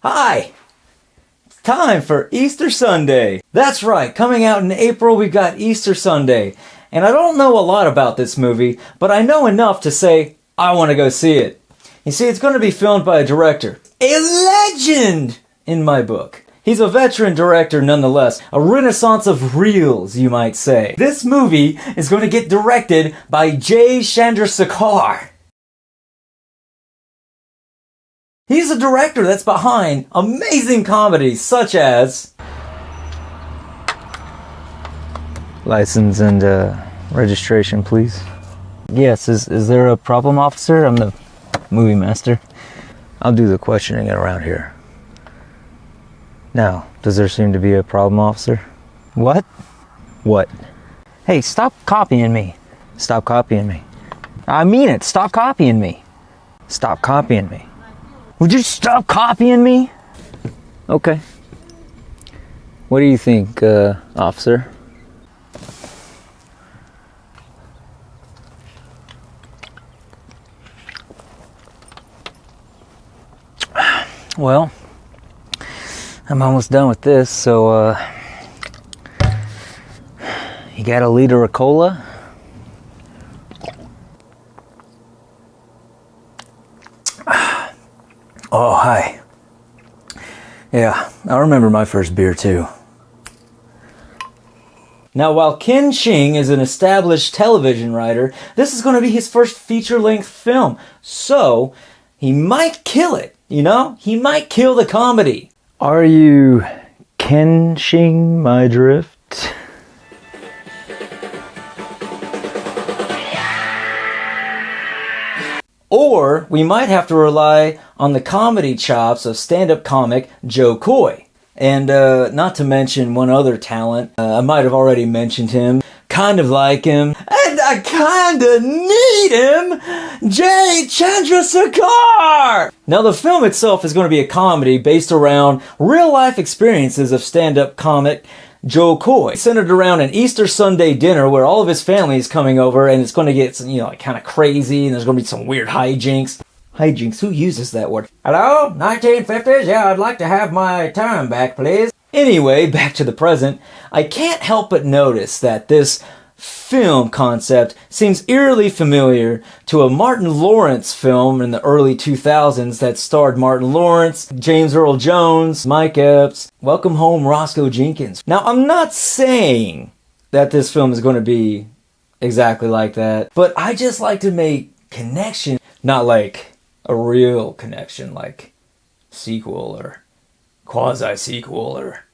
Hi! It's time for Easter Sunday. That's right, coming out in April we've got Easter Sunday. And I don't know a lot about this movie, but I know enough to say I want to go see it. You see, it's going to be filmed by a director. A legend in my book. He's a veteran director nonetheless, a renaissance of reels, you might say. This movie is going to get directed by Jay Chandrasekhar. He's a director that's behind amazing comedies such as... License and registration, please. Yes, is there a problem, officer? I'm the movie master. I'll do the questioning around here. Now, does there seem to be a problem, officer? What? What? Hey, stop copying me. Stop copying me. I mean it, stop copying me. Stop copying me. Would you stop copying me? Okay. What do you think, officer? Well, I'm almost done with this, so, you got a liter of cola? Oh, hi. Yeah, I remember my first beer too. Now, while Ken Ching is an established television writer, this is going to be his first feature-length film. So, he might kill it, you know? He might kill the comedy. Are you catching my drift? Or we might have to rely on the comedy chops of stand-up comic Joe Coy. And not to mention one other talent. I might have already mentioned him. Kind of like him. And I kinda need him! Jay Chandrasekhar! Now the film itself is going to be a comedy based around real-life experiences of stand-up comic Joe Coy, centered around an Easter Sunday dinner where all of his family is coming over and it's going to get, like kind of crazy and there's going to be some weird hijinks. Hijinks? Who uses that word? Hello? 1950s? Yeah, I'd like to have my time back, please. Anyway, back to the present. I can't help but notice that this film concept seems eerily familiar to a Martin Lawrence film in the early 2000s that starred Martin Lawrence, James Earl Jones, Mike Epps, Welcome Home Roscoe Jenkins. Now, I'm not saying that this film is going to be exactly like that, but I just like to make connection, not like a real connection like sequel or quasi-sequel or...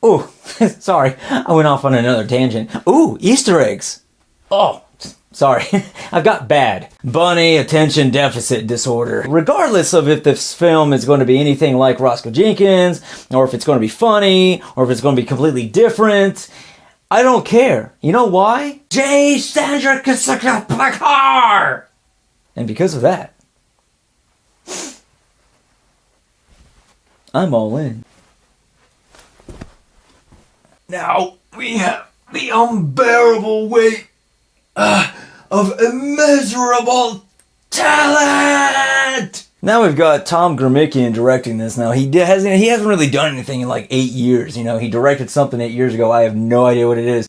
Oh, sorry, I went off on another tangent. Ooh, Easter eggs. Oh, sorry, I've got bad bunny attention deficit disorder. Regardless of if this film is going to be anything like Roscoe Jenkins, or if it's going to be funny, or if it's going to be completely different, I don't care. You know why? Jay Chandrasekhar! And because of that, I'm all in. Now we have the unbearable weight of immeasurable talent. Now we've got Tom Gramickian directing this. Now he hasn't really done anything in like 8 years. You know, he directed something 8 years ago. I have no idea what it is.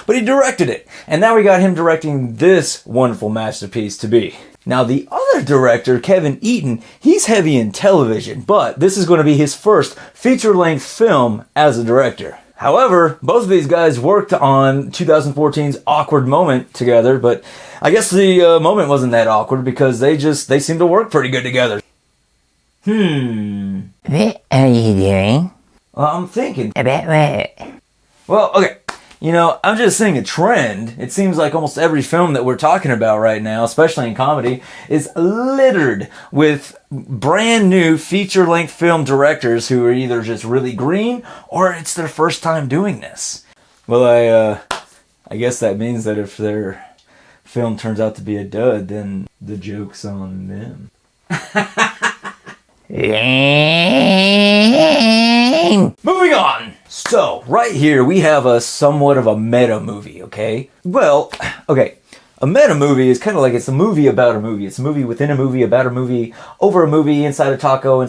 But he directed it, and now we got him directing this wonderful masterpiece to be. Now the other director, Kevin Eaton, he's heavy in television, but this is going to be his first feature-length film as a director. However, both of these guys worked on 2014's Awkward Moment together, but I guess the moment wasn't that awkward because they seem to work pretty good together. What are you doing? Well, I'm thinking. About what? Well, okay. You know, I'm just seeing a trend. It seems like almost every film that we're talking about right now, especially in comedy, is littered with brand new feature-length film directors who are either just really green or it's their first time doing this. Well, I guess that means that if their film turns out to be a dud, then the joke's on them. Moving on. So, right here we have a somewhat of a meta movie, okay? Well, okay. A meta movie is kind of like it's a movie about a movie. It's a movie within a movie, about a movie, over a movie, inside a taco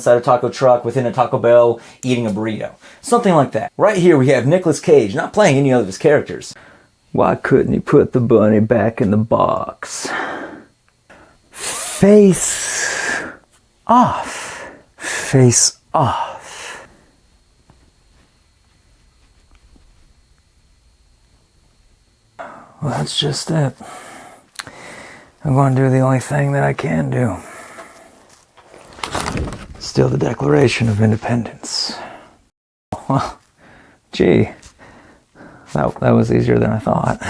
truck, within a Taco Bell, eating a burrito. Something like that. Right here we have Nicolas Cage not playing any of his characters. Why couldn't he put the bunny back in the box? Face off. Face off. Well, that's just it. I'm going to do the only thing that I can do. Steal the Declaration of Independence. Well, gee, that was easier than I thought.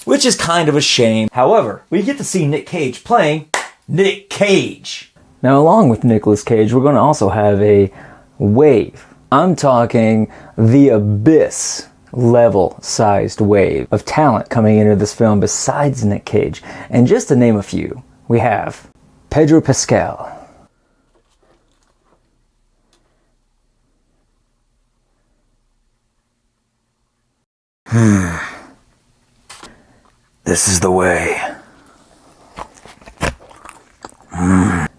Which is kind of a shame. However, we get to see Nick Cage playing Nick Cage. Now, along with Nicolas Cage, we're going to also have a wave. I'm talking the abyss level sized wave of talent coming into this film besides Nick Cage. And just to name a few, we have Pedro Pascal, This is the way.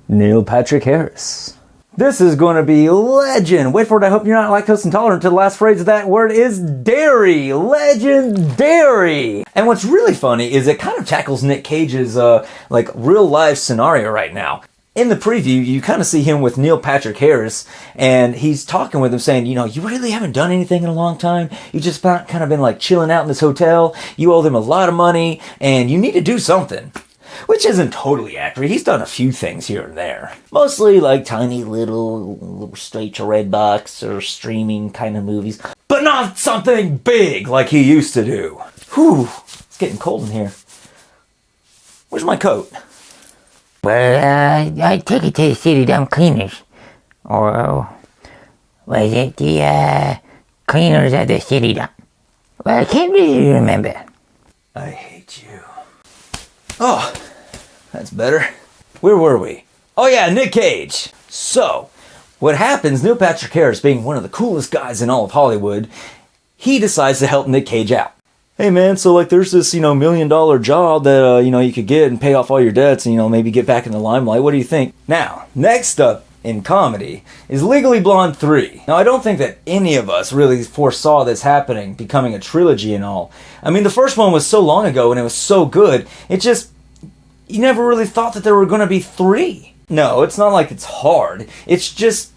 Neil Patrick Harris. This is going to be legend. Wait for it. I hope you're not lactose intolerant. To the last phrase of that word is dairy. Legendary. And what's really funny is it kind of tackles Nick Cage's real life scenario right now. In the preview, you kind of see him with Neil Patrick Harris, and he's talking with him saying, you know, you really haven't done anything in a long time. You just kind of been like chilling out in this hotel. You owe them a lot of money, and you need to do something. Which isn't totally accurate. He's done a few things here and there. Mostly like tiny little straight to red box or streaming kind of movies. But not something big like he used to do. Whew, it's getting cold in here. Where's my coat? Well, I take it to the city dump cleaners. Or was it the cleaners at the city dump? Well, I can't really remember. I hate you. Oh, that's better. Where were we? Oh yeah, Nick Cage. So, what happens, Neil Patrick Harris being one of the coolest guys in all of Hollywood, he decides to help Nick Cage out. Hey man, so like there's this, $1 million job that, you could get and pay off all your debts and, maybe get back in the limelight. What do you think? Now, next up in comedy is Legally Blonde 3. Now, I don't think that any of us really foresaw this happening, becoming a trilogy and all. I mean, the first one was so long ago and it was so good, you never really thought that there were going to be 3. No, it's not like it's hard. It's just,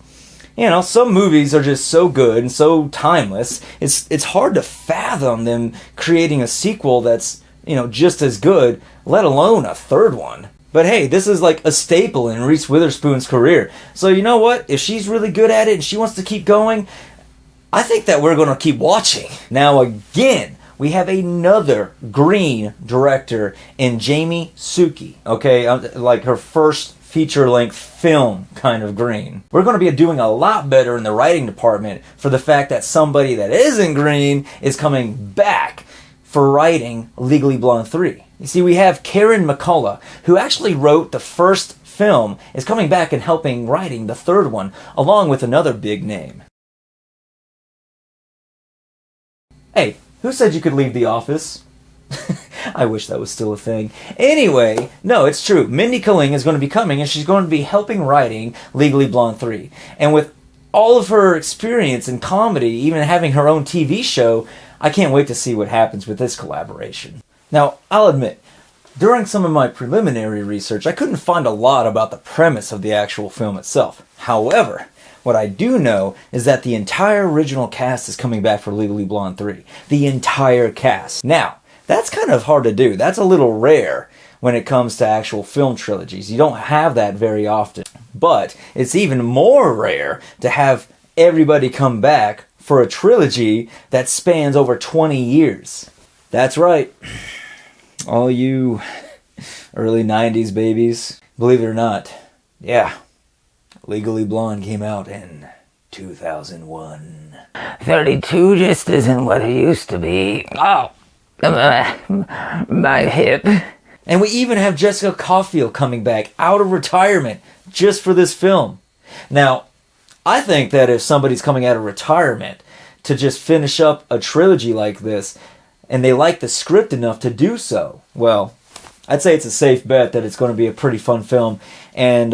some movies are just so good and so timeless. It's hard to fathom them creating a sequel that's, just as good, let alone a third one. But hey, this is like a staple in Reese Witherspoon's career. So you know what? If she's really good at it and she wants to keep going, I think that we're going to keep watching. Now again, we have another green director in Jamie Suki. Okay, like her first feature-length film kind of green. We're going to be doing a lot better in the writing department for the fact that somebody that isn't green is coming back for writing Legally Blonde 3. You see, we have Karen McCullough, who actually wrote the first film, is coming back and helping writing the third one, along with another big name. Hey, who said you could leave the office? I wish that was still a thing. Anyway, no, it's true. Mindy Kaling is going to be coming, and she's going to be helping writing Legally Blonde 3. And with all of her experience in comedy, even having her own TV show, I can't wait to see what happens with this collaboration. Now, I'll admit, during some of my preliminary research, I couldn't find a lot about the premise of the actual film itself. However, what I do know is that the entire original cast is coming back for Legally Blonde 3. The entire cast. Now, that's kind of hard to do. That's a little rare when it comes to actual film trilogies. You don't have that very often. But it's even more rare to have everybody come back for a trilogy that spans over 20 years. That's right. All you early 90s babies, believe it or not, yeah, Legally Blonde came out in 2001. 32 just isn't what it used to be. Oh, my hip. And we even have Jessica Caulfield coming back out of retirement just for this film. Now, I think that if somebody's coming out of retirement to just finish up a trilogy like this, and they like the script enough to do so, well, I'd say it's a safe bet that it's going to be a pretty fun film and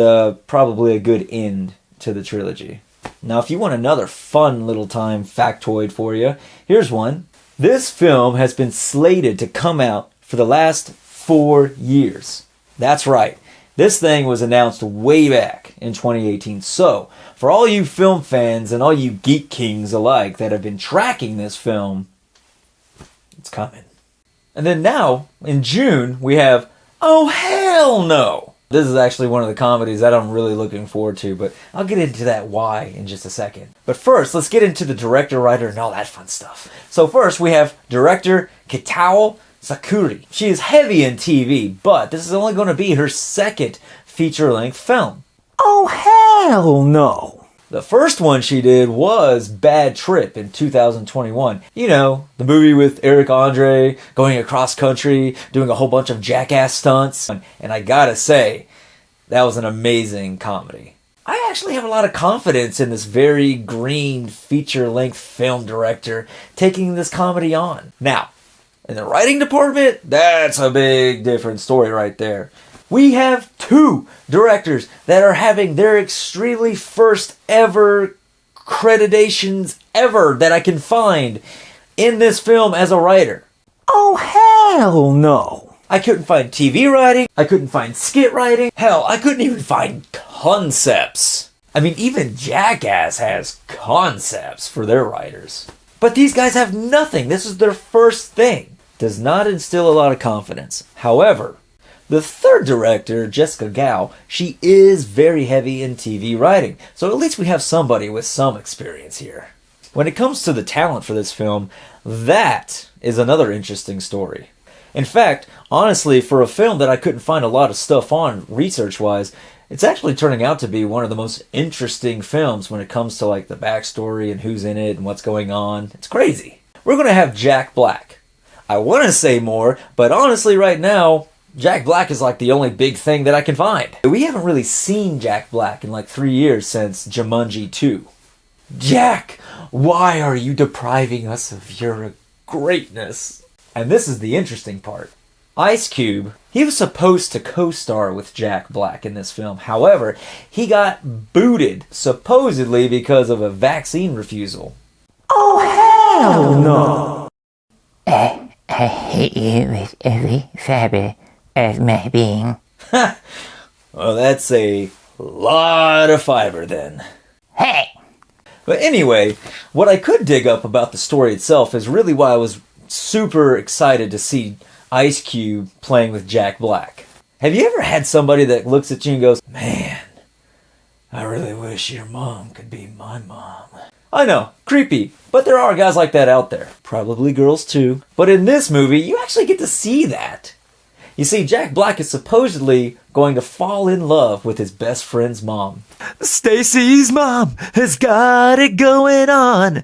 probably a good end to the trilogy. Now, if you want another fun little time factoid for you, here's one. This film has been slated to come out for the last 4 years. That's right. This thing was announced way back in 2018. So, for all you film fans and all you geek kings alike that have been tracking this film, it's coming. And then now, in June, we have Oh Hell No! This is actually one of the comedies that I'm really looking forward to, but I'll get into that why in just a second. But first, let's get into the director, writer, and all that fun stuff. So first, we have director Kitao Sakuri. She is heavy in TV, but this is only going to be her second feature-length film. Oh hell no! The first one she did was Bad Trip in 2021. You know, the movie with Eric Andre going across country, doing a whole bunch of jackass stunts. And I gotta say, that was an amazing comedy. I actually have a lot of confidence in this very green feature-length film director taking this comedy on. Now, in the writing department, that's a big different story right there. We have 2 directors that are having their extremely first ever accreditations ever that I can find in this film as a writer. Oh hell no! I couldn't find TV writing, I couldn't find skit writing, hell, I couldn't even find concepts. I mean, even Jackass has concepts for their writers. But these guys have nothing. This is their first thing. Does not instill a lot of confidence. However, the third director, Jessica Gao, she is very heavy in TV writing, so at least we have somebody with some experience here. When it comes to the talent for this film, that is another interesting story. In fact, honestly, for a film that I couldn't find a lot of stuff on research-wise, it's actually turning out to be one of the most interesting films when it comes to like the backstory and who's in it and what's going on. It's crazy. We're going to have Jack Black. I want to say more, but honestly right now, Jack Black is like the only big thing that I can find. We haven't really seen Jack Black in like 3 years since Jumanji 2. Jack, why are you depriving us of your greatness? And this is the interesting part. Ice Cube, he was supposed to co-star with Jack Black in this film. However, he got booted, supposedly because of a vaccine refusal. Oh hell no! I hate you with every fiber of my being. Well, that's a lot of fiber then. Hey! But anyway, what I could dig up about the story itself is really why I was super excited to see Ice Cube playing with Jack Black. Have you ever had somebody that looks at you and goes, man, I really wish your mom could be my mom? I know, creepy, but there are guys like that out there. Probably girls too. But in this movie, you actually get to see that. You see, Jack Black is supposedly going to fall in love with his best friend's mom. Stacy's mom has got it going on.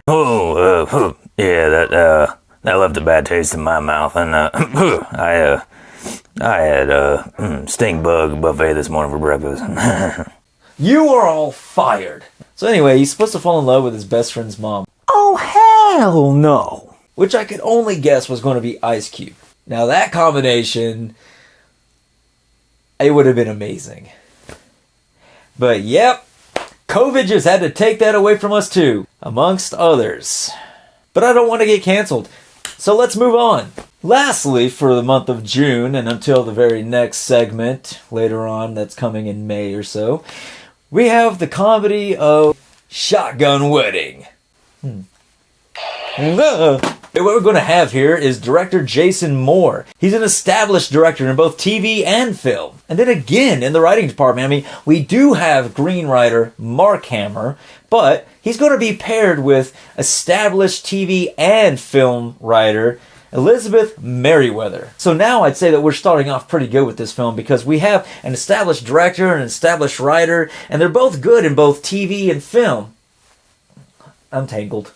Yeah, that left a bad taste in my mouth, and I had stink bug buffet this morning for breakfast. You are all fired. So anyway, he's supposed to fall in love with his best friend's mom. Oh hell no! Which I could only guess was going to be Ice Cube. Now that combination, it would have been amazing. But yep, COVID just had to take that away from us too, amongst others. But I don't want to get canceled, so let's move on. Lastly, for the month of June and until the very next segment later on that's coming in May or so, we have the comedy of Shotgun Wedding. What we're going to have here is director Jason Moore. He's an established director in both TV and film. And then again, in the writing department, I mean, we do have screenwriter Mark Hamill, but he's going to be paired with established TV and film writer Elizabeth Merriweather. So now I'd say that we're starting off pretty good with this film because we have an established director and an established writer, and they're both good in both TV and film. I'm tangled.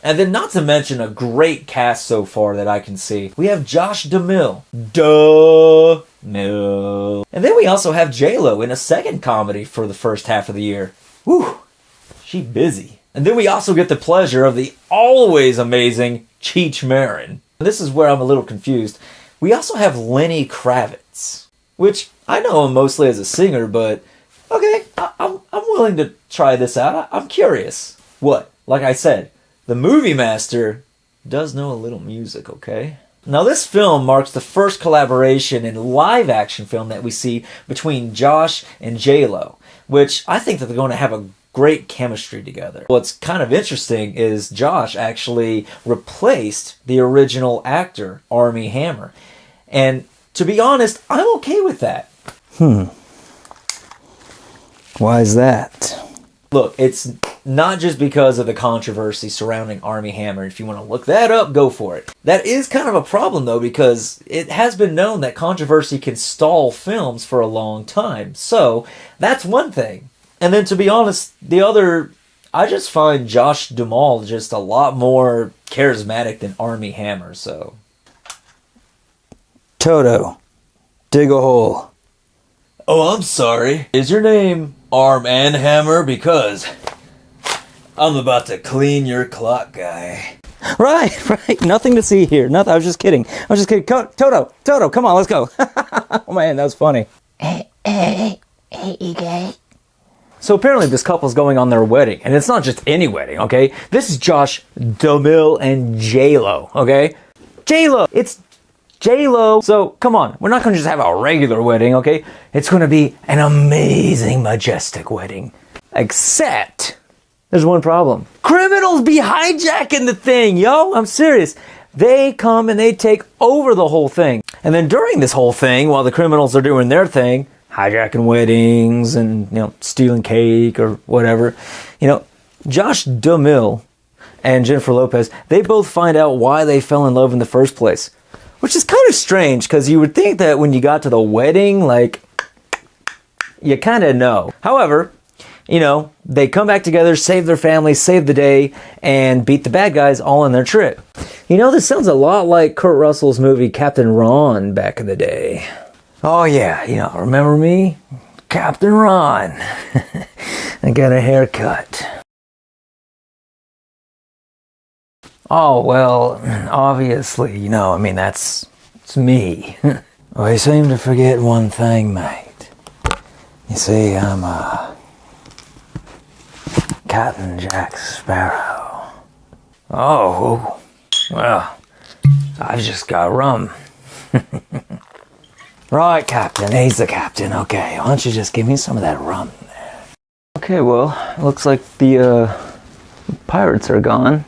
And then not to mention a great cast so far that I can see. We have Josh DeMille. And then we also have J-Lo in a second comedy for the first half of the year. Whew, she busy. And then we also get the pleasure of the always amazing Cheech Marin. This is where I'm a little confused. We also have Lenny Kravitz, which I know him mostly as a singer, but okay, I'm willing to try this out. I'm curious. What? Like I said, the movie master does know a little music, okay? Now this film marks the first collaboration in live action film that we see between Josh and J-Lo, which I think that they're going to have a great chemistry together. What's kind of interesting is Josh actually replaced the original actor, Armie Hammer. And to be honest, I'm okay with that. Why is that? Look, it's not just because of the controversy surrounding Armie Hammer. If you want to look that up, go for it. That is kind of a problem, though, because it has been known that controversy can stall films for a long time. So, that's one thing. And then, to be honest, the other... I just find Josh Duhamel just a lot more charismatic than Armie Hammer, so... Toto, dig a hole. Oh, I'm sorry. Is your name Arm and Hammer? Because I'm about to clean your clock, guy. Right. Nothing to see here. Nothing. I was just kidding. Toto, come on, let's go. Oh man, that was funny. Hey, you guys. So apparently this couple's going on their wedding, and it's not just any wedding, okay? This is Josh Duhamel and J-Lo, okay? J-Lo! It's J-Lo! So, come on, we're not gonna just have a regular wedding, okay? It's gonna be an amazing, majestic wedding. Except, there's one problem. Criminals be hijacking the thing, yo! I'm serious. They come and they take over the whole thing. And then during this whole thing, while the criminals are doing their thing, hijacking weddings and, stealing cake or whatever, Josh Duhamel and Jennifer Lopez, they both find out why they fell in love in the first place. Which is kind of strange, because you would think that when you got to the wedding, you kind of know. However, they come back together, save their family, save the day, and beat the bad guys all in their trip. This sounds a lot like Kurt Russell's movie Captain Ron back in the day. Oh yeah, remember me? Captain Ron. I got a haircut. Oh, well, obviously, it's me. Well, you seem to forget one thing, mate. You see, I'm, Captain Jack Sparrow. Oh, well, I've just got rum. Right, Captain, he's the captain. Okay, why don't you just give me some of that rum there? Okay, well, looks like the, pirates are gone.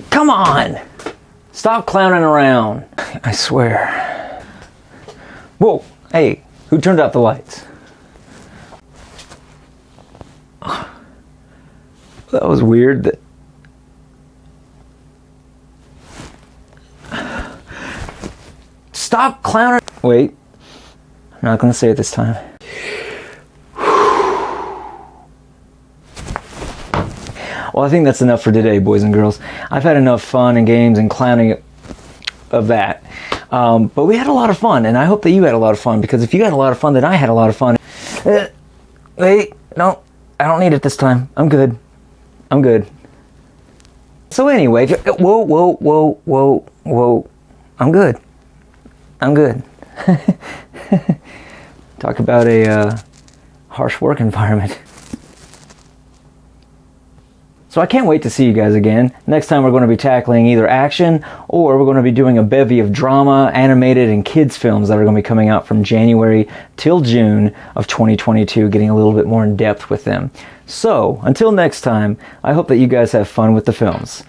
Come on! Stop clowning around. I swear. Whoa, hey, who turned out the lights? That was weird. Stop clowning. Wait, I'm not gonna say it this time. Well, I think that's enough for today, boys and girls. I've had enough fun and games and clowning of that. But we had a lot of fun, and I hope that you had a lot of fun, because if you had a lot of fun, then I had a lot of fun. Wait, no, I don't need it this time. I'm good. So anyway, whoa. I'm good. Talk about a harsh work environment. So I can't wait to see you guys again. Next time we're going to be tackling either action, or we're going to be doing a bevy of drama, animated, and kids films that are going to be coming out from January till June of 2022, getting a little bit more in depth with them. So, until next time, I hope that you guys have fun with the films.